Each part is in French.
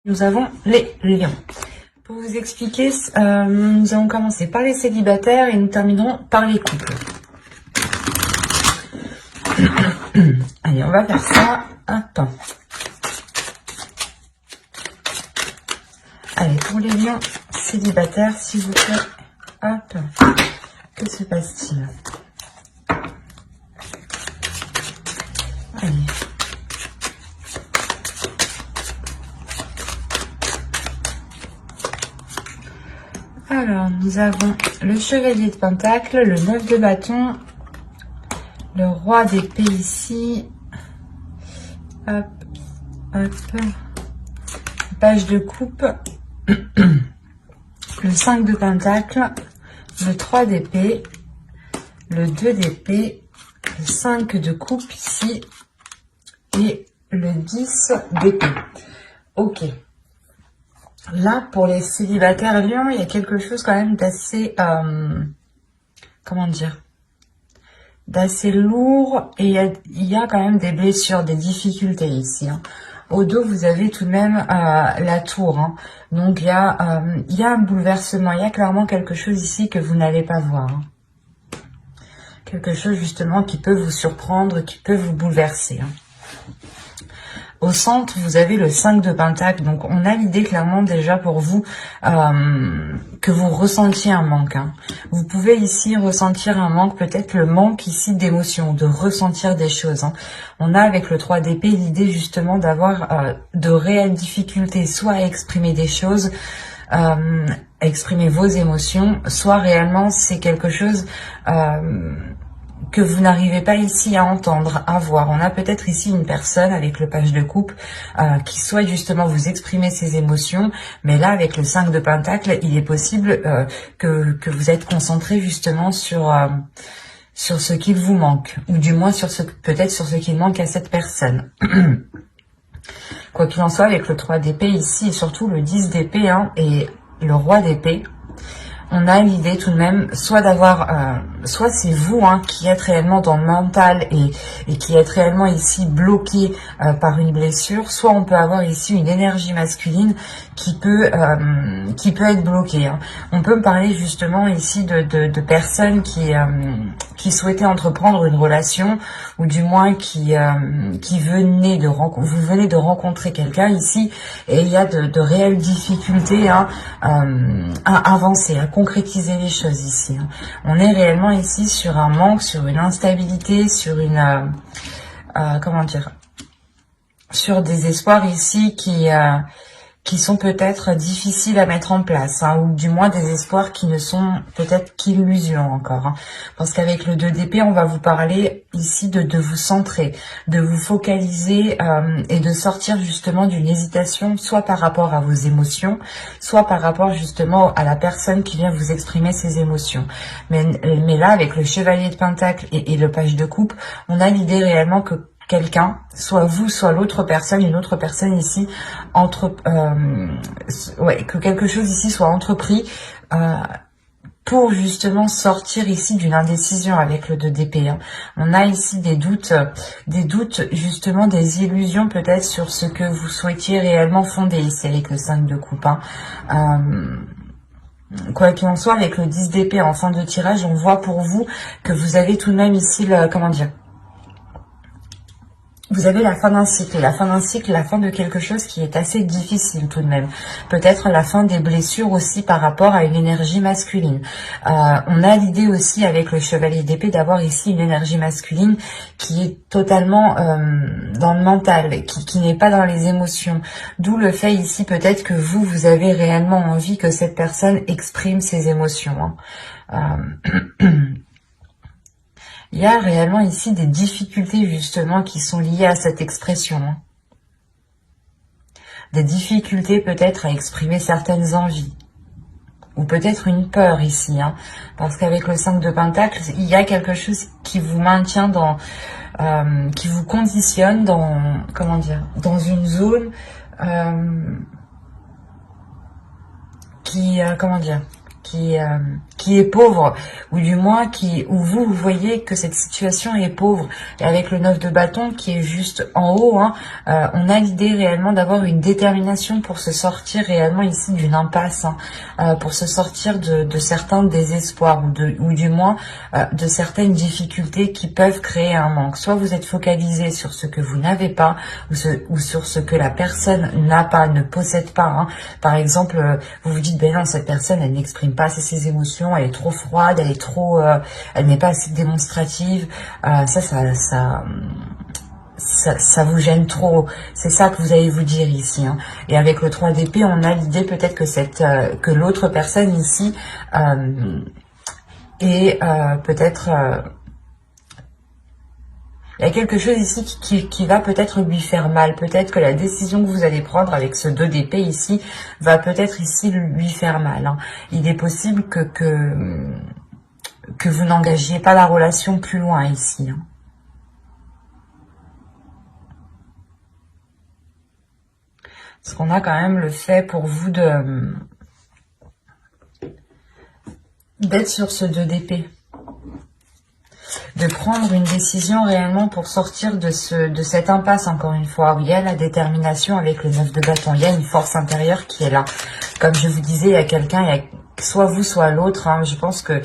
Nous avons les lions. Pour vous expliquer, nous allons commencer par les célibataires et nous terminerons par les couples. Allez, on va faire ça. Hop. Allez, pour les lions célibataires, s'il vous plaît. Hop. Que se passe-t-il? Allez. Alors, nous avons le chevalier de pentacle, le 9 de bâton, le roi d'épée ici, hop, hop, page de coupe, le 5 de pentacle, le 3 d'épée, le 2 d'épée, le 5 de coupe ici, et le 10 d'épée. Ok. Là, pour les célibataires lions, il y a quelque chose quand même d'assez, comment dire, d'assez lourd, et il y a quand même des blessures, des difficultés ici. Hein. Au dos, vous avez tout de même la tour. Hein. Donc, il y a un bouleversement, il y a clairement quelque chose ici que vous n'allez pas voir. Hein. Quelque chose justement qui peut vous surprendre, qui peut vous bouleverser. Hein. Au centre, vous avez le 5 de pentacle. Donc, on a l'idée clairement déjà pour vous que vous ressentiez un manque. Hein. Vous pouvez ici ressentir un manque, peut-être le manque ici d'émotion, de ressentir des choses. Hein. On a avec le 3 d'épée l'idée justement d'avoir de réelles difficultés, soit à exprimer des choses, à exprimer vos émotions, soit réellement c'est quelque chose... que vous n'arrivez pas ici à entendre, à voir. On a peut-être ici une personne avec le page de coupe qui souhaite justement vous exprimer ses émotions, mais là avec le 5 de pentacle, il est possible que vous êtes concentré justement sur ce qu'il vous manque, ou du moins sur peut-être sur ce qu'il manque à cette personne. Quoi qu'il en soit, avec le 3 d'épée ici, et surtout le 10 d'épée hein, et le roi d'épée, on a l'idée tout de même, soit d'avoir, soit c'est vous hein, qui êtes réellement dans le mental et qui êtes réellement ici bloqué par une blessure, soit on peut avoir ici une énergie masculine qui peut être bloquée. Hein. On peut me parler justement ici de personnes qui souhaitaient entreprendre une relation, ou du moins qui venaient vous venez de rencontrer quelqu'un ici, et il y a de réelles difficultés hein, à avancer, à concrétiser les choses ici. Hein. On est réellement ici sur un manque, sur une instabilité, sur une comment dire, sur des espoirs ici qui sont peut-être difficiles à mettre en place, hein, ou du moins des espoirs qui ne sont peut-être qu'illusions encore. Hein, parce qu'avec le 2 d'épée, on va vous parler ici de vous centrer, de vous focaliser et de sortir justement d'une hésitation, soit par rapport à vos émotions, soit par rapport justement à la personne qui vient vous exprimer ses émotions. Mais là, avec le chevalier de pentacle et le page de coupe, on a l'idée réellement que quelqu'un, soit vous, soit l'autre personne, une autre personne ici, que quelque chose ici soit entrepris pour justement sortir ici d'une indécision avec le 2 d'épée. Hein. On a ici des doutes justement, des illusions peut-être sur ce que vous souhaitiez réellement fonder ici avec le 5 de coupe. Hein. Quoi qu'il en soit, avec le 10 d'épée en fin de tirage, on voit pour vous que vous avez tout de même ici le, comment dire, vous avez la fin d'un cycle, la fin de quelque chose qui est assez difficile tout de même. Peut-être la fin des blessures aussi par rapport à une énergie masculine. On a l'idée aussi avec le chevalier d'épée d'avoir ici une énergie masculine qui est totalement dans le mental, qui n'est pas dans les émotions. D'où le fait ici peut-être que vous avez réellement envie que cette personne exprime ses émotions. Hein. Il y a réellement ici des difficultés justement qui sont liées à cette expression. Hein. Des difficultés peut-être à exprimer certaines envies. Ou peut-être une peur ici. Hein. Parce qu'avec le 5 de pentacle, il y a quelque chose qui vous maintient dans... qui vous conditionne dans... Comment dire, dans une zone qui... comment dire, qui qui est pauvre, ou du moins où vous voyez que cette situation est pauvre. Et avec le 9 de bâton qui est juste en haut, hein, on a l'idée réellement d'avoir une détermination pour se sortir réellement ici d'une impasse, hein, pour se sortir de certains désespoirs, ou du moins de certaines difficultés qui peuvent créer un manque. Soit vous êtes focalisé sur ce que vous n'avez pas, ou sur ce que la personne n'a pas, ne possède pas, hein. Par exemple, vous vous dites, ben non, cette personne, elle n'exprime pas assez ses émotions, elle est trop froide, elle est trop, elle n'est pas assez démonstrative. Ça vous gêne trop. C'est ça que vous allez vous dire ici, hein. Et avec le 3 d'épée, on a l'idée peut-être que l'autre personne ici est peut-être... il y a quelque chose ici qui va peut-être lui faire mal. Peut-être que la décision que vous allez prendre avec ce 2 d'épée ici va peut-être ici lui faire mal, hein. Il est possible que vous n'engagiez pas la relation plus loin ici, hein. Parce qu'on a quand même le fait pour vous d'être sur ce 2 d'épée. De prendre une décision réellement pour sortir de cette impasse, encore une fois, où il y a la détermination avec le 9 de bâton. Il y a une force intérieure qui est là. Comme je vous disais, il y a quelqu'un, il y a soit vous, soit l'autre, hein. Je pense que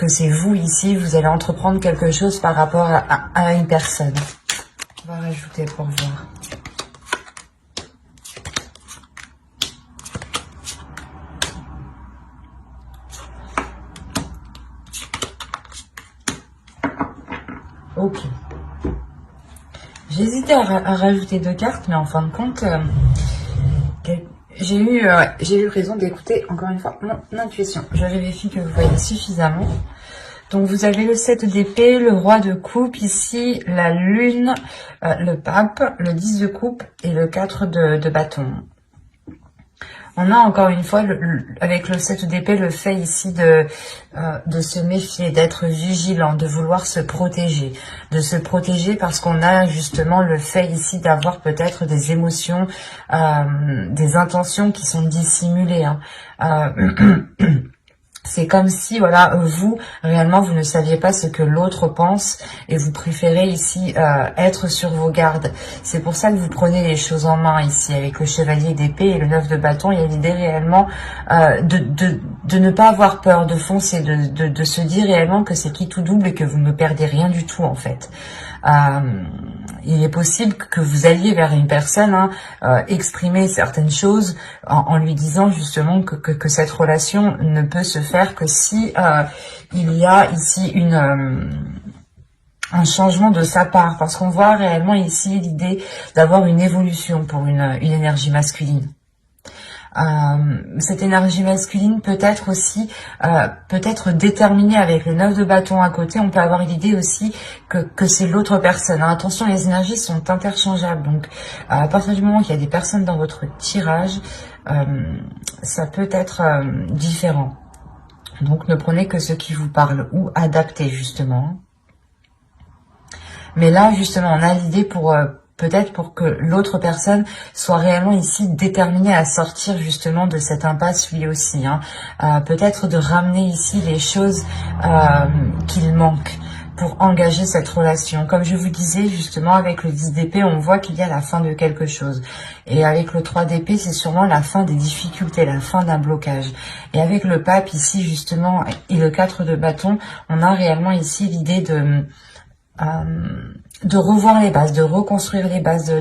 c'est vous ici, vous allez entreprendre quelque chose par rapport à une personne. On va rajouter pour voir. Ok. J'hésitais à rajouter 2 cartes, mais en fin de compte, j'ai eu raison d'écouter encore une fois mon intuition. Je vérifie que vous voyez suffisamment. Donc vous avez le 7 d'épée, le roi de coupe ici, la lune, le pape, le 10 de coupe et le 4 de bâton. On a encore une fois, avec le 7 d'épée, le fait ici de se méfier, d'être vigilant, de vouloir se protéger. De se protéger parce qu'on a justement le fait ici d'avoir peut-être des émotions, des intentions qui sont dissimulées, hein. C'est comme si, voilà, vous, réellement, vous ne saviez pas ce que l'autre pense et vous préférez ici être sur vos gardes. C'est pour ça que vous prenez les choses en main ici avec le chevalier d'épée et le 9 de bâton. Il y a l'idée réellement de ne pas avoir peur, de foncer, de se dire réellement que c'est qui tout double et que vous ne perdez rien du tout en fait. Il est possible que vous alliez vers une personne, hein, exprimer certaines choses en lui disant justement que cette relation ne peut se faire que si il y a ici un changement de sa part, parce qu'on voit réellement ici l'idée d'avoir une évolution pour une énergie masculine. Cette énergie masculine peut être aussi peut-être déterminée avec le 9 de bâton à côté. On peut avoir l'idée aussi que c'est l'autre personne, hein. Attention, les énergies sont interchangeables, donc à partir du moment qu'il y a des personnes dans votre tirage, ça peut être différent. Donc ne prenez que ce qui vous parle ou adaptez justement. Mais là justement on a l'idée pour peut-être pour que l'autre personne soit réellement ici déterminée à sortir justement de cette impasse lui aussi, hein. Peut-être de ramener ici les choses qu'il manque pour engager cette relation. Comme je vous disais justement avec le 10 d'épée, on voit qu'il y a la fin de quelque chose. Et avec le 3 d'épée, c'est sûrement la fin des difficultés, la fin d'un blocage. Et avec le pape ici justement et le 4 de bâton, on a réellement ici l'idée de revoir les bases, de reconstruire les bases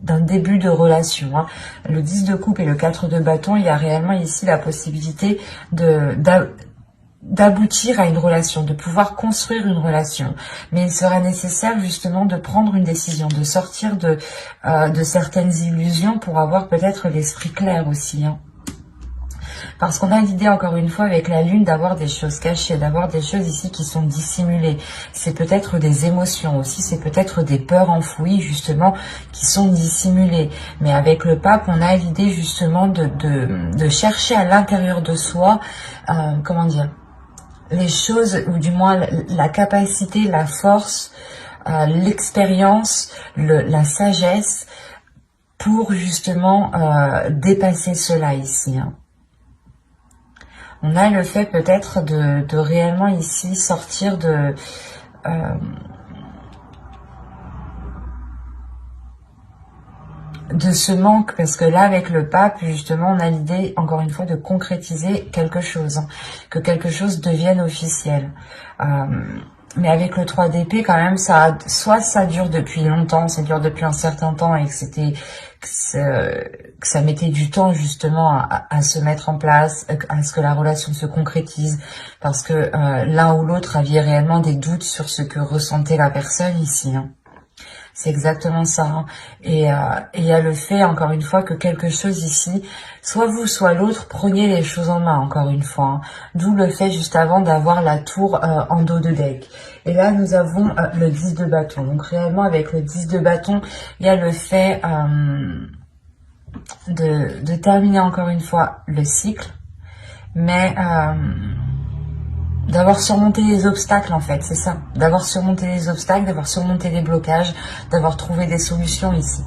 d'un début de relation, hein. Le 10 de coupe et le 4 de bâton, il y a réellement ici la possibilité d'aboutir à une relation, de pouvoir construire une relation. Mais il sera nécessaire justement de prendre une décision, de sortir de certaines illusions pour avoir peut-être l'esprit clair aussi, hein. Parce qu'on a l'idée, encore une fois, avec la lune, d'avoir des choses cachées, d'avoir des choses ici qui sont dissimulées. C'est peut-être des émotions aussi, c'est peut-être des peurs enfouies, justement, qui sont dissimulées. Mais avec le pape, on a l'idée, justement, de chercher à l'intérieur de soi, comment dire, les choses, ou du moins la capacité, la force, l'expérience, la sagesse, pour, justement, dépasser cela ici, hein. On a le fait peut-être de réellement ici sortir de ce manque, parce que là avec le pape justement on a l'idée encore une fois de concrétiser quelque chose, hein, que quelque chose devienne officiel. Mais avec le 3 d'épée quand même, soit ça dure depuis longtemps, ça dure depuis un certain temps et que ça mettait du temps justement à se mettre en place, à ce que la relation se concrétise, parce que l'un ou l'autre aviez réellement des doutes sur ce que ressentait la personne ici, hein. C'est exactement ça, hein. Et il y a le fait, encore une fois, que quelque chose ici, soit vous, soit l'autre, preniez les choses en main, encore une fois, hein. D'où le fait, juste avant, d'avoir la tour en dos de deck. Et là, nous avons le 10 de bâton. Donc, réellement, avec le 10 de bâton, il y a le fait de terminer, encore une fois, le cycle. Mais d'avoir surmonté les obstacles, en fait, c'est ça. D'avoir surmonté les obstacles, d'avoir surmonté les blocages, d'avoir trouvé des solutions ici.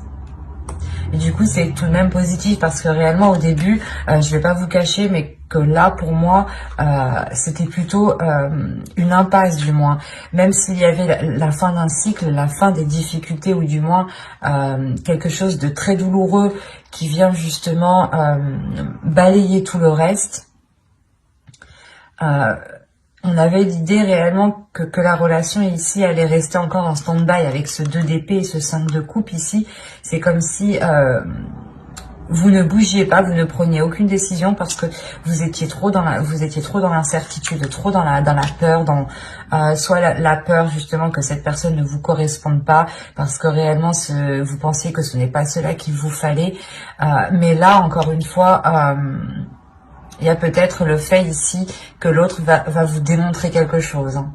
Et du coup, c'est tout de même positif parce que réellement, au début, je vais pas vous cacher, mais que là, pour moi, c'était plutôt une impasse, du moins. Même s'il y avait la fin d'un cycle, la fin des difficultés, ou du moins quelque chose de très douloureux qui vient justement balayer tout le reste. On avait l'idée réellement que la relation ici allait rester encore en stand-by avec ce 2 d'épée et ce 5 de coupe ici. C'est comme si vous ne bougiez pas, vous ne preniez aucune décision parce que vous étiez trop dans l'incertitude, trop dans la peur, soit la peur justement que cette personne ne vous corresponde pas parce que réellement vous pensiez que ce n'est pas cela qu'il vous fallait. Mais là, encore une fois, il y a peut-être le fait ici que l'autre va vous démontrer quelque chose, hein.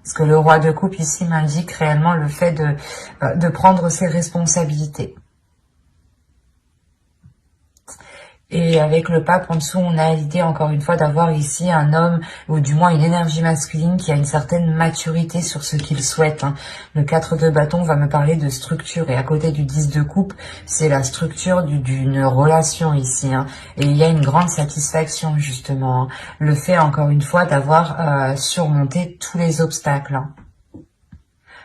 Parce que le roi de coupe ici m'indique réellement le fait de prendre ses responsabilités. Et avec le pape en dessous, on a l'idée encore une fois d'avoir ici un homme, ou du moins une énergie masculine qui a une certaine maturité sur ce qu'il souhaite, hein. Le 4 de bâton va me parler de structure, et à côté du 10 de coupe, c'est la structure d'une relation ici, hein. Et il y a une grande satisfaction justement, hein. Le fait encore une fois d'avoir surmonté tous les obstacles, hein.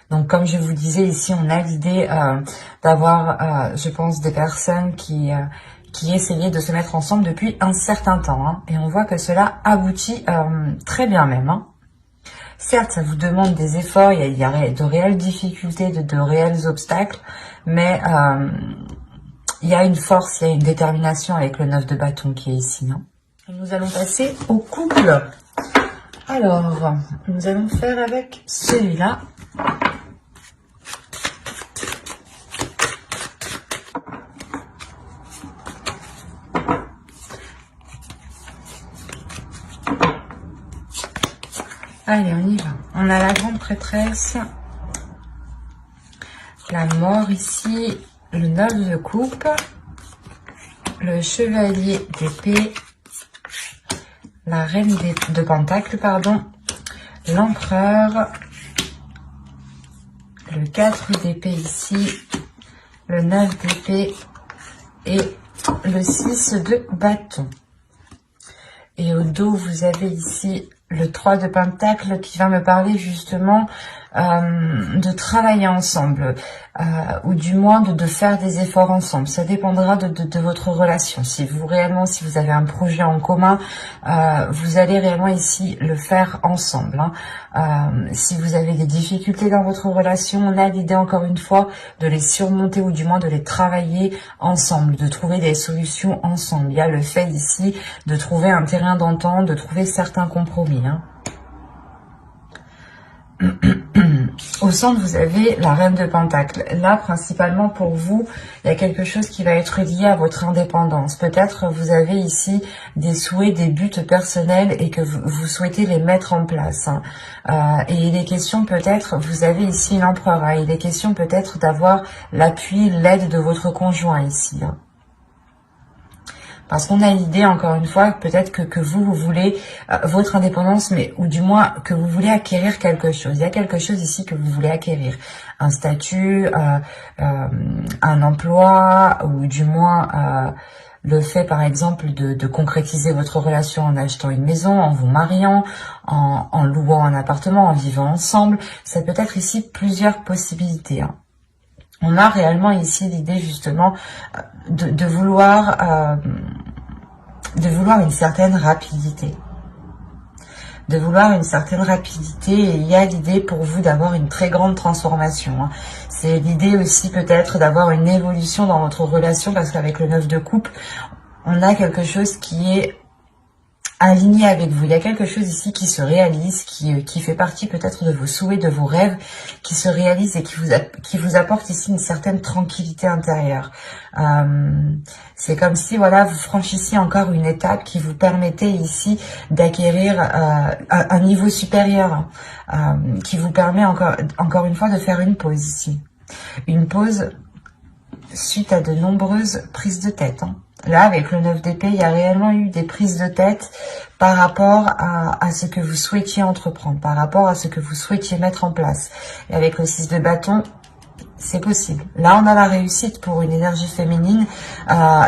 Donc, comme je vous disais, ici, on a l'idée d'avoir, je pense, des personnes qui essayaient de se mettre ensemble depuis un certain temps, hein. Et on voit que cela aboutit très bien même, hein. Certes, ça vous demande des efforts, il y a de réelles difficultés, de réels obstacles, mais il y a une force, il y a une détermination avec le 9 de bâton qui est ici, hein. Et nous allons passer au couple. Alors, nous allons faire avec celui-là. Allez, on y va. On a la grande prêtresse, la mort ici, le 9 de coupe, le chevalier d'épée, la reine de pentacle, pardon, l'empereur, le 4 d'épée ici, le 9 d'épée et le 6 de bâton. Et au dos, vous avez ici le 3 de pentacle qui va me parler justement de travailler ensemble, ou du moins de faire des efforts ensemble. Ça dépendra de votre relation. Si vous avez un projet en commun, vous allez réellement ici le faire ensemble, hein. Si vous avez des difficultés dans votre relation, on a l'idée encore une fois de les surmonter, ou du moins de les travailler ensemble, de trouver des solutions ensemble. Il y a le fait ici de trouver un terrain d'entente, de trouver certains compromis, hein. Au centre, vous avez la reine de pentacle. Là, principalement pour vous, il y a quelque chose qui va être lié à votre indépendance. Peut-être vous avez ici des souhaits, des buts personnels et que vous souhaitez les mettre en place, hein. Et il est question peut-être, vous avez ici l'empereur, hein. Il est question peut-être d'avoir l'appui, l'aide de votre conjoint ici, hein. Parce qu'on a l'idée, encore une fois, peut-être que vous voulez votre indépendance, mais ou du moins que vous voulez acquérir quelque chose. Il y a quelque chose ici que vous voulez acquérir. Un statut, un emploi, ou du moins le fait par exemple de concrétiser votre relation en achetant une maison, en vous mariant, en louant un appartement, en vivant ensemble. Ça peut être ici plusieurs possibilités, hein. On a réellement ici l'idée justement de vouloir une certaine rapidité. De vouloir une certaine rapidité, et il y a l'idée pour vous d'avoir une très grande transformation, hein. C'est l'idée aussi peut-être d'avoir une évolution dans votre relation, parce qu'avec le 9 de coupe, on a quelque chose qui est aligné avec vous. Il y a quelque chose ici qui se réalise, qui fait partie peut-être de vos souhaits, de vos rêves, qui se réalise et qui vous apporte ici une certaine tranquillité intérieure. C'est comme si, voilà, vous franchissiez encore une étape qui vous permettait ici d'acquérir un niveau supérieur, qui vous permet encore une fois de faire une pause ici. Une pause suite à de nombreuses prises de tête, hein. Là, avec le 9 d'épée, il y a réellement eu des prises de tête par rapport à ce que vous souhaitiez entreprendre, par rapport à ce que vous souhaitiez mettre en place. Et avec le 6 de bâton, c'est possible. Là, on a la réussite pour une énergie féminine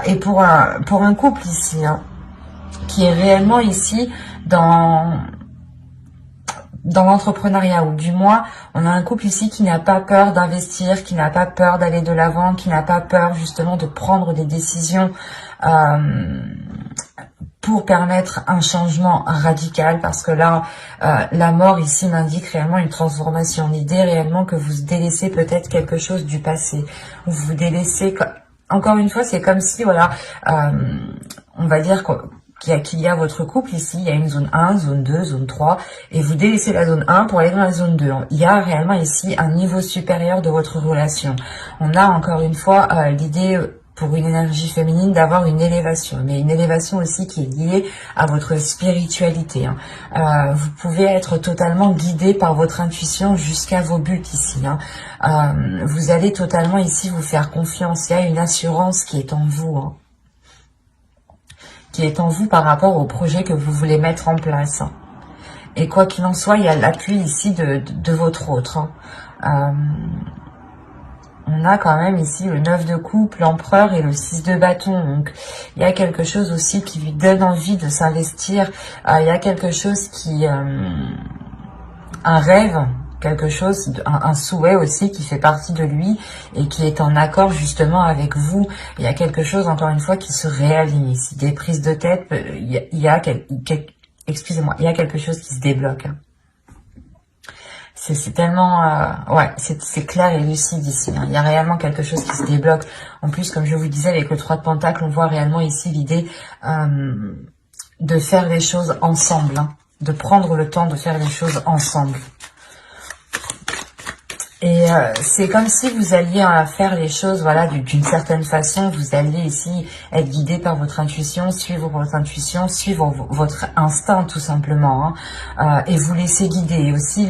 et pour un couple ici, hein, qui est réellement ici dans l'entrepreneuriat, ou du moins, on a un couple ici qui n'a pas peur d'investir, qui n'a pas peur d'aller de l'avant, qui n'a pas peur justement de prendre des décisions pour permettre un changement radical, parce que là, la mort ici m'indique réellement une transformation. L'idée réellement que vous délaissez peut-être quelque chose du passé, ou vous délaissez, encore une fois, c'est comme si, voilà, on va dire qu'il y a votre couple ici, il y a une zone 1, zone 2, zone 3, et vous délaissez la zone 1 pour aller dans la zone 2. Il y a réellement ici un niveau supérieur de votre relation. On a encore une fois l'idée pour une énergie féminine d'avoir une élévation, mais une élévation aussi qui est liée à votre spiritualité, hein. Vous pouvez être totalement guidé par votre intuition jusqu'à vos buts ici, hein. Vous allez totalement ici vous faire confiance. Il y a une assurance qui est en vous, hein, qui est en vous par rapport au projet que vous voulez mettre en place. Et quoi qu'il en soit, il y a l'appui ici de votre autre, hein. On a quand même ici le 9 de coupe, l'empereur et le 6 de bâton. Donc, il y a quelque chose aussi qui lui donne envie de s'investir. Il y a quelque chose qui... un rêve, quelque chose, un souhait aussi qui fait partie de lui et qui est en accord justement avec vous. Il y a quelque chose, encore une fois, qui se réaligne ici. Des prises de tête, excusez-moi, il y a quelque chose qui se débloque. C'est tellement... ouais, c'est clair et lucide ici, hein. Il y a réellement quelque chose qui se débloque. En plus, comme je vous disais, avec le 3 de Pentacle, on voit réellement ici l'idée de faire les choses ensemble, hein, de prendre le temps de faire les choses ensemble. Et c'est comme si vous alliez faire les choses, voilà, d'une certaine façon. Vous alliez ici être guidé par votre intuition, suivre votre instinct tout simplement, hein, et vous laisser guider, et aussi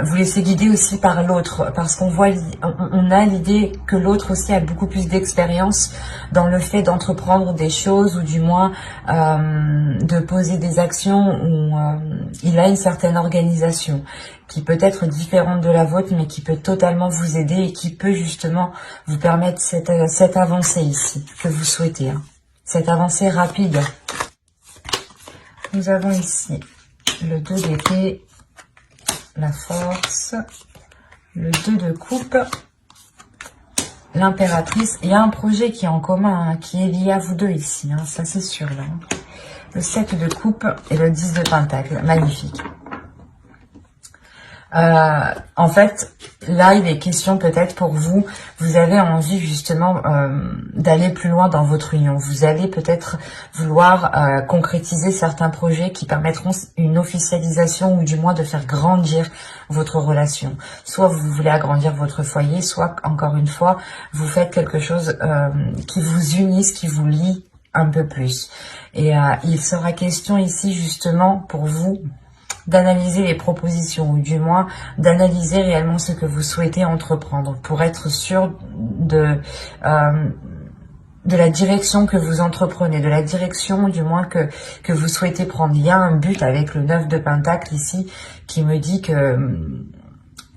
vous laissez guider aussi par l'autre, parce qu'on voit, on a l'idée que l'autre aussi a beaucoup plus d'expérience dans le fait d'entreprendre des choses, ou du moins de poser des actions, où il a une certaine organisation qui peut être différente de la vôtre, mais qui peut totalement vous aider et qui peut justement vous permettre cette avancée ici que vous souhaitez, hein, cette avancée rapide. Nous avons ici le 2 d'épée, la force, le 2 de coupe, l'impératrice. Il y a un projet qui est en commun, hein, qui est lié à vous deux ici, hein, ça c'est sûr là. Le 7 de coupe et le 10 de pentacle, magnifique. En fait, là, il est question peut-être pour vous, vous avez envie justement d'aller plus loin dans votre union. Vous allez peut-être vouloir concrétiser certains projets qui permettront une officialisation, ou du moins de faire grandir votre relation. Soit vous voulez agrandir votre foyer, soit, encore une fois, vous faites quelque chose qui vous unisse, qui vous lie un peu plus. Et il sera question ici justement pour vous d'analyser les propositions, ou du moins d'analyser réellement ce que vous souhaitez entreprendre, pour être sûr de la direction que vous entreprenez, de la direction du moins que vous souhaitez prendre. Il y a un but avec le 9 de Pentacle ici qui me dit que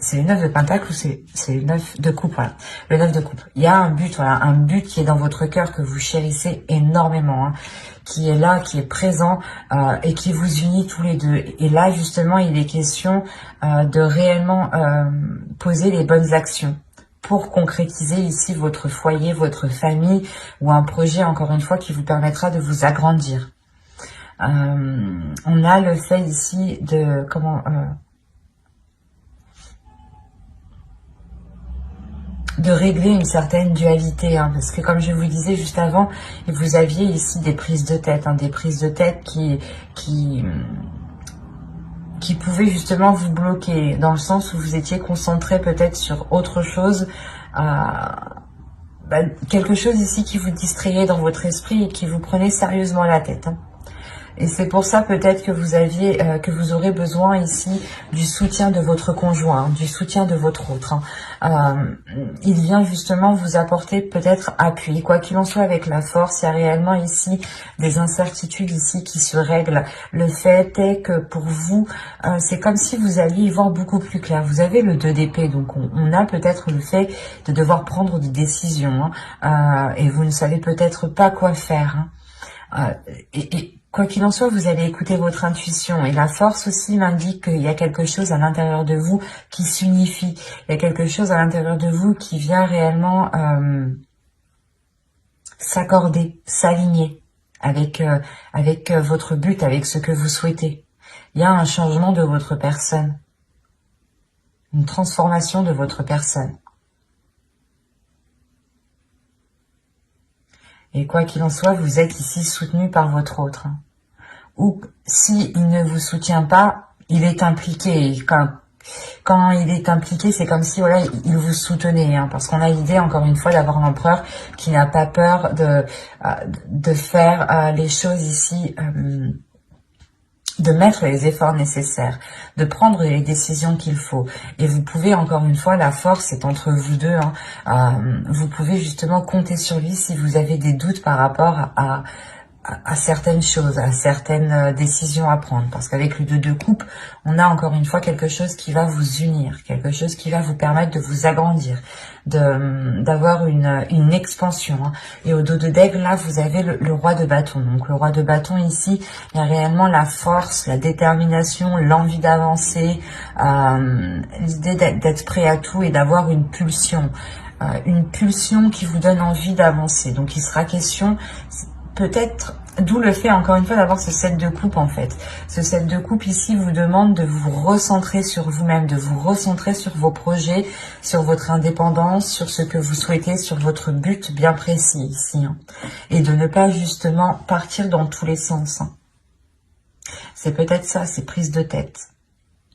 c'est le 9 de pentacle ou c'est le 9 de coupe, voilà. Le 9 de coupe. Il y a un but, voilà, un but qui est dans votre cœur, que vous chérissez énormément, hein, qui est là, qui est présent et qui vous unit tous les deux. Et là, justement, il est question de réellement poser les bonnes actions pour concrétiser ici votre foyer, votre famille ou un projet, encore une fois, qui vous permettra de vous agrandir. On a le fait ici de... de régler une certaine dualité, hein, parce que comme je vous disais juste avant, vous aviez ici des prises de tête, hein, des prises de tête qui pouvaient justement vous bloquer, dans le sens où vous étiez concentré peut-être sur autre chose, quelque chose ici qui vous distrayait dans votre esprit et qui vous prenait sérieusement la tête, hein. Et c'est pour ça peut-être que vous aurez besoin ici du soutien de votre conjoint, du soutien de votre autre, hein. Il vient justement vous apporter peut-être appui. Quoi qu'il en soit, avec la force, il y a réellement ici des incertitudes ici qui se règlent. Le fait est que pour vous, c'est comme si vous alliez y voir beaucoup plus clair. Vous avez le 2 d'épée, donc on a peut-être le fait de devoir prendre des décisions, hein, et vous ne savez peut-être pas quoi faire, hein. Quoi qu'il en soit, vous allez écouter votre intuition. Et la force aussi m'indique qu'il y a quelque chose à l'intérieur de vous qui s'unifie. Il y a quelque chose à l'intérieur de vous qui vient réellement s'accorder, s'aligner avec votre but, avec ce que vous souhaitez. Il y a un changement de votre personne. Une transformation de votre personne. Et quoi qu'il en soit, vous êtes ici soutenu par votre autre. Ou s'il ne vous soutient pas, il est impliqué. Et quand il est impliqué, c'est comme si voilà, il vous soutenait. Hein, parce qu'on a l'idée, encore une fois, d'avoir l'empereur qui n'a pas peur de faire les choses ici, de mettre les efforts nécessaires, de prendre les décisions qu'il faut. Et vous pouvez, encore une fois, la force est entre vous deux, hein, vous pouvez justement compter sur lui si vous avez des doutes par rapport à certaines choses, à certaines décisions à prendre. Parce qu'avec le 2 de coupe, on a encore une fois quelque chose qui va vous unir, quelque chose qui va vous permettre de vous agrandir, d'avoir une expansion, hein. Et au dos de d'aigle, là, vous avez le roi de bâton. Donc le roi de bâton ici, il y a réellement la force, la détermination, l'envie d'avancer, l'idée d'être prêt à tout et d'avoir une pulsion qui vous donne envie d'avancer. Donc il sera question peut-être, d'où le fait encore une fois d'avoir ce 7 de coupe en fait. Ce 7 de coupe ici vous demande de vous recentrer sur vous-même, de vous recentrer sur vos projets, sur votre indépendance, sur ce que vous souhaitez, sur votre but bien précis ici, hein. Et de ne pas justement partir dans tous les sens, hein. C'est peut-être ça, ces prises de tête.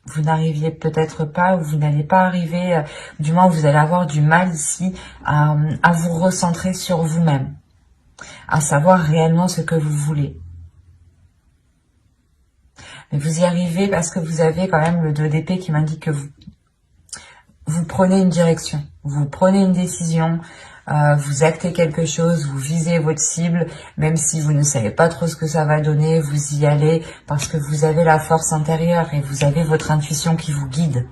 Vous n'arriviez peut-être pas, ou vous n'allez pas arriver, du moins vous allez avoir du mal ici à vous recentrer sur vous-même, à savoir réellement ce que vous voulez. Mais vous y arrivez parce que vous avez quand même le 2 d'épée qui m'indique que vous prenez une direction, vous prenez une décision, vous actez quelque chose, vous visez votre cible, même si vous ne savez pas trop ce que ça va donner, vous y allez parce que vous avez la force intérieure et vous avez votre intuition qui vous guide.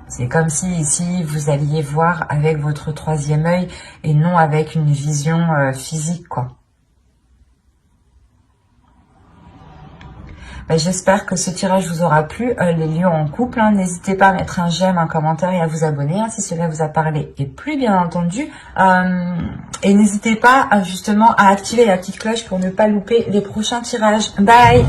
C'est comme si ici vous alliez voir avec votre 3e œil et non avec une vision physique, quoi. J'espère que ce tirage vous aura plu, les lions en couple, hein. N'hésitez pas à mettre un j'aime, un commentaire et à vous abonner, hein, si cela vous a parlé et plu, bien entendu. Et n'hésitez pas justement à activer la petite cloche pour ne pas louper les prochains tirages. Bye!